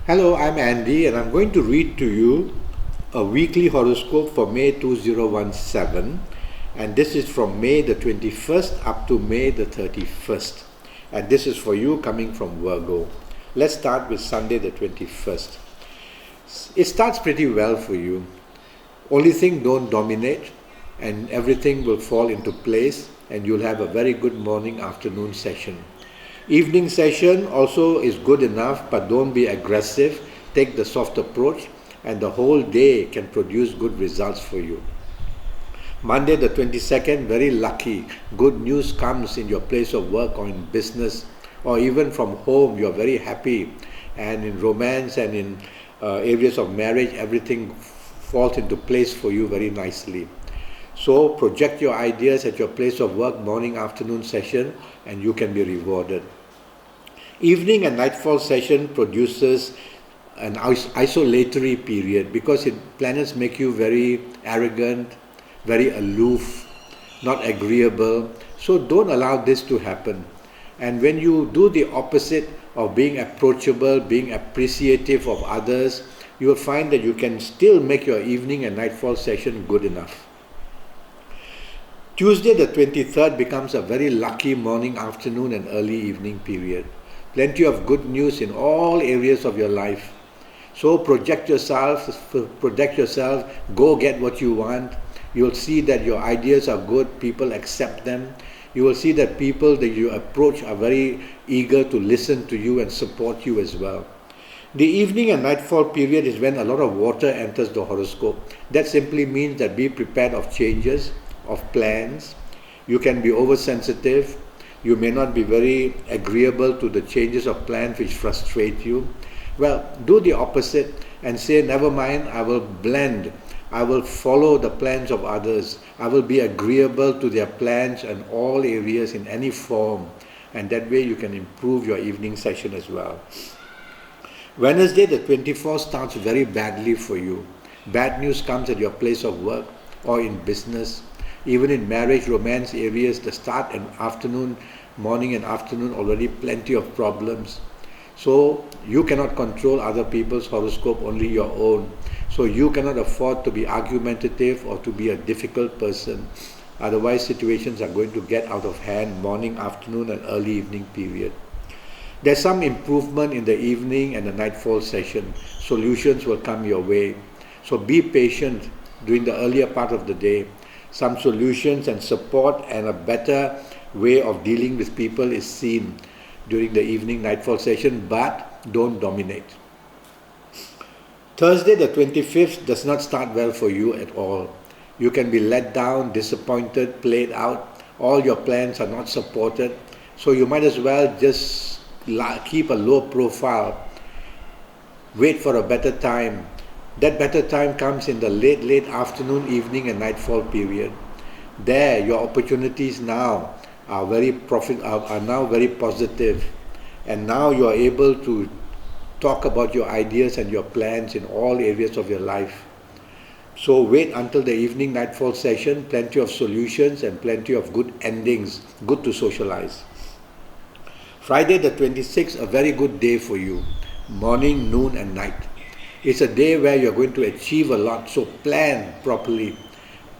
Hello, I'm Andy, and I'm going to read to you a weekly horoscope for May 2017. And this is from May the 21st up to May the 31st. And this is for you coming from Virgo. Let's start with Sunday the 21st. It starts pretty well for you. Only thing, don't dominate, and everything will fall into place, and you'll have a very good morning afternoon session. Evening session also is good enough, but don't be aggressive. Take the soft approach, and the whole day can produce good results for you. Monday the 22nd, very lucky. Good news comes in your place of work or in business, or even from home. You're very happy, and in romance and in areas of marriage, everything falls into place for you very nicely. So project your ideas at your place of work, morning, afternoon session, and you can be rewarded. Evening and nightfall session produces an isolatory period because planets make you very arrogant, very aloof, not agreeable. So don't allow this to happen. And when you do the opposite of being approachable, being appreciative of others, you will find that you can still make your evening and nightfall session good enough. Tuesday the 23rd becomes a very lucky morning, afternoon and early evening period. Plenty of good news in all areas of your life. So project yourself, go get what you want. You'll see that your ideas are good, people accept them. You will see that people that you approach are very eager to listen to you and support you as well. The evening and nightfall period is when a lot of water enters the horoscope. That simply means that be prepared of changes, of plans. You can be oversensitive. You may not be very agreeable to the changes of plans which frustrate you. Well, do the opposite and say, never mind, I will blend. I will follow the plans of others. I will be agreeable to their plans in all areas in any form. And that way you can improve your evening session as well. Wednesday the 24th starts very badly for you. Bad news comes at your place of work or in business. Even in marriage, romance areas, the start and afternoon, morning and afternoon, already plenty of problems. So you cannot control other people's horoscope, only your own. So you cannot afford to be argumentative or to be a difficult person. Otherwise, situations are going to get out of hand, morning, afternoon and early evening period. There's some improvement in the evening and the nightfall session. Solutions will come your way. So be patient during the earlier part of the day. Some solutions and support and a better way of dealing with people is seen during the evening nightfall session, but don't dominate. Thursday the 25th does not start well for you at all. You can be let down, disappointed, played out. All your plans are not supported. So you might as well just keep a low profile. Wait for a better time. That better time comes in the late afternoon, evening and nightfall period. There, your opportunities now are now very positive. And now you are able to talk about your ideas and your plans in all areas of your life. So wait until the evening nightfall session, plenty of solutions and plenty of good endings, good to socialize. Friday the 26th, a very good day for you. Morning, noon and night. It's a day where you're going to achieve a lot, so plan properly.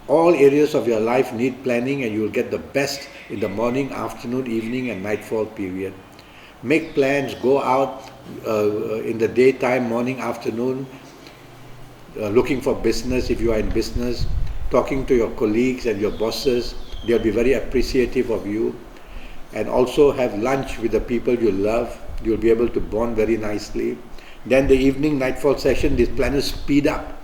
All areas of your life need planning and you will get the best in the morning, afternoon, evening and nightfall period. Make plans, go out in the daytime, morning, afternoon, looking for business if you are in business, talking to your colleagues and your bosses. They'll be very appreciative of you. And also have lunch with the people you love. You'll be able to bond very nicely. Then the evening nightfall session, these planets speed up.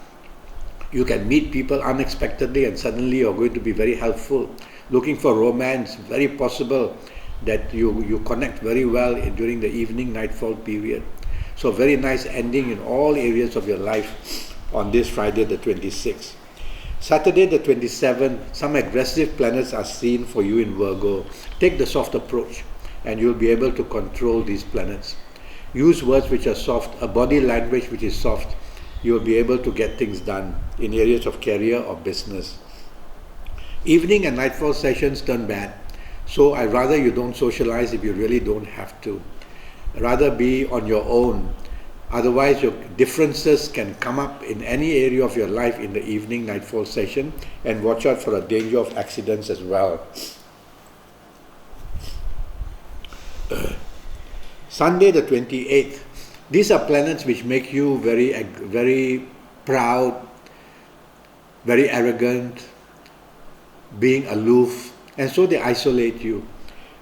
You can meet people unexpectedly and suddenly you're going to be very helpful. Looking for romance, very possible that you connect very well during the evening nightfall period. So very nice ending in all areas of your life on this Friday the 26th. Saturday the 27th, some aggressive planets are seen for you in Virgo. Take the soft approach and you'll be able to control these planets. Use words which are soft, a body language which is soft. You will be able to get things done in areas of career or business. Evening and nightfall sessions turn bad. So I'd rather you don't socialize if you really don't have to. Rather be on your own. Otherwise, your differences can come up in any area of your life in the evening nightfall session, and watch out for a danger of accidents as well. Sunday the 28th. These are planets which make you very proud, very arrogant, being aloof, and so they isolate you.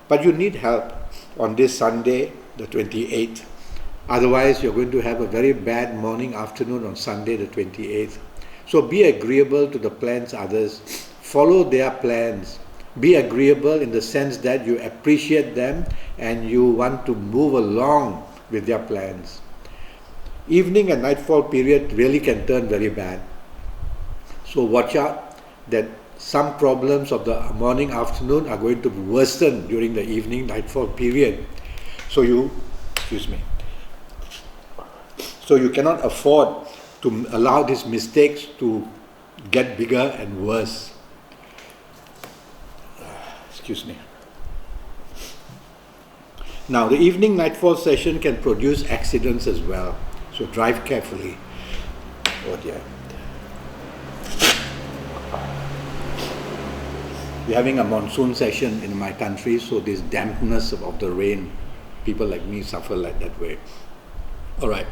But you need help on this Sunday the 28th. Otherwise, you're going to have a very bad morning, afternoon on Sunday the 28th. So be agreeable to the plans others. Follow their plans. Be agreeable in the sense that you appreciate them and you want to move along with their plans. Evening and nightfall period really can turn very bad. So watch out that some problems of the morning, afternoon are going to worsen during the evening nightfall period. So you cannot afford to allow these mistakes to get bigger and worse. Now, the evening nightfall session can produce accidents as well. So drive carefully. Oh dear. We're having a monsoon session in my country, so this dampness of the rain, people like me suffer like that way. Alright.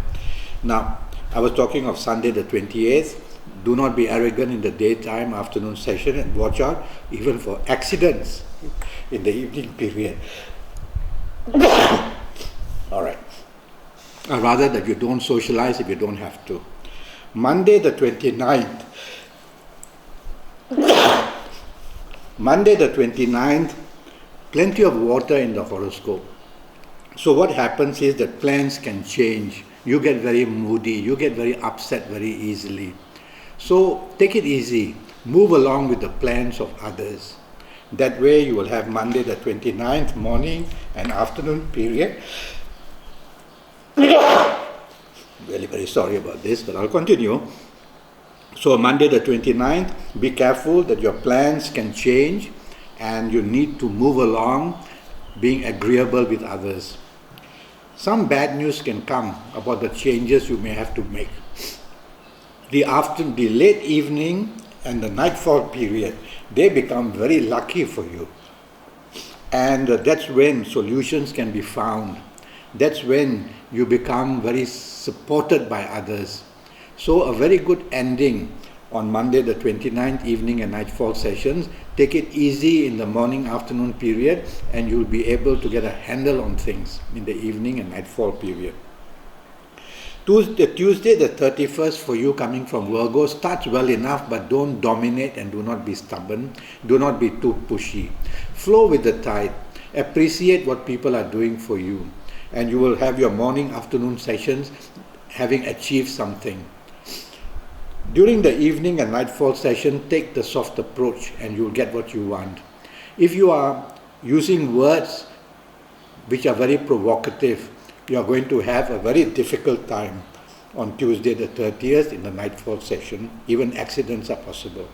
Now, I was talking of Sunday the 28th. Do not be arrogant in the daytime, afternoon session, and watch out even for accidents in the evening period. Alright. Or rather that you don't socialize if you don't have to. Monday the 29th. Monday the 29th, plenty of water in the horoscope. So what happens is that plans can change. You get very moody, you get very upset very easily. So take it easy, move along with the plans of others. That way you will have Monday the 29th morning and afternoon period. Really very sorry about this, but I'll continue. So Monday the 29th, be careful that your plans can change and you need to move along being agreeable with others. Some bad news can come about the changes you may have to make. The late evening and the nightfall period, they become very lucky for you. And that's when solutions can be found. That's when you become very supported by others. So a very good ending on Monday the 29th evening and nightfall sessions. Take it easy in the morning afternoon period and you'll be able to get a handle on things in the evening and nightfall period. Tuesday the 31st for you coming from Virgo starts well enough, but don't dominate and do not be stubborn. Do not be too pushy. Flow with the tide. Appreciate what people are doing for you. And you will have your morning afternoon sessions having achieved something. During the evening and nightfall session, take the soft approach and you'll get what you want. If you are using words which are very provocative, you are going to have a very difficult time on Tuesday the 30th in the nightfall session. Even accidents are possible.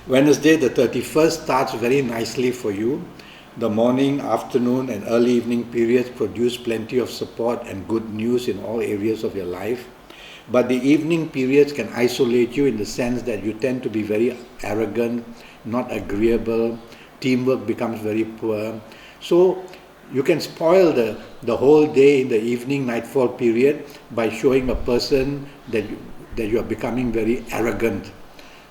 Wednesday the 31st starts very nicely for you. The morning, afternoon and early evening periods produce plenty of support and good news in all areas of your life. But the evening periods can isolate you in the sense that you tend to be very arrogant, not agreeable, teamwork becomes very poor. So you can spoil the whole day in the evening nightfall period by showing a person that you are becoming very arrogant.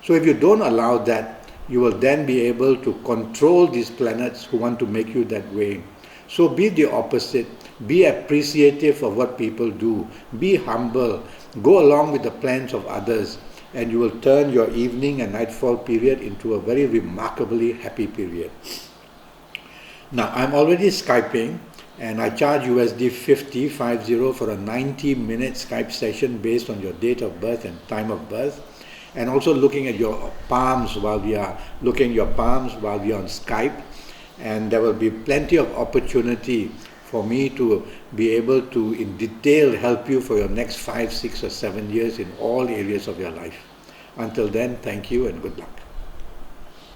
So if you don't allow that, you will then be able to control these planets who want to make you that way. So be the opposite. Be appreciative of what people do. Be humble. Go along with the plans of others, and you will turn your evening and nightfall period into a very remarkably happy period. Now, I'm already Skyping, and I charge USD 50 for a 90-minute Skype session based on your date of birth and time of birth, and also looking at your palms while we are on Skype. And there will be plenty of opportunity for me to be able to in detail help you for your next 5, 6 or 7 years in all areas of your life. Until then, thank you and good luck.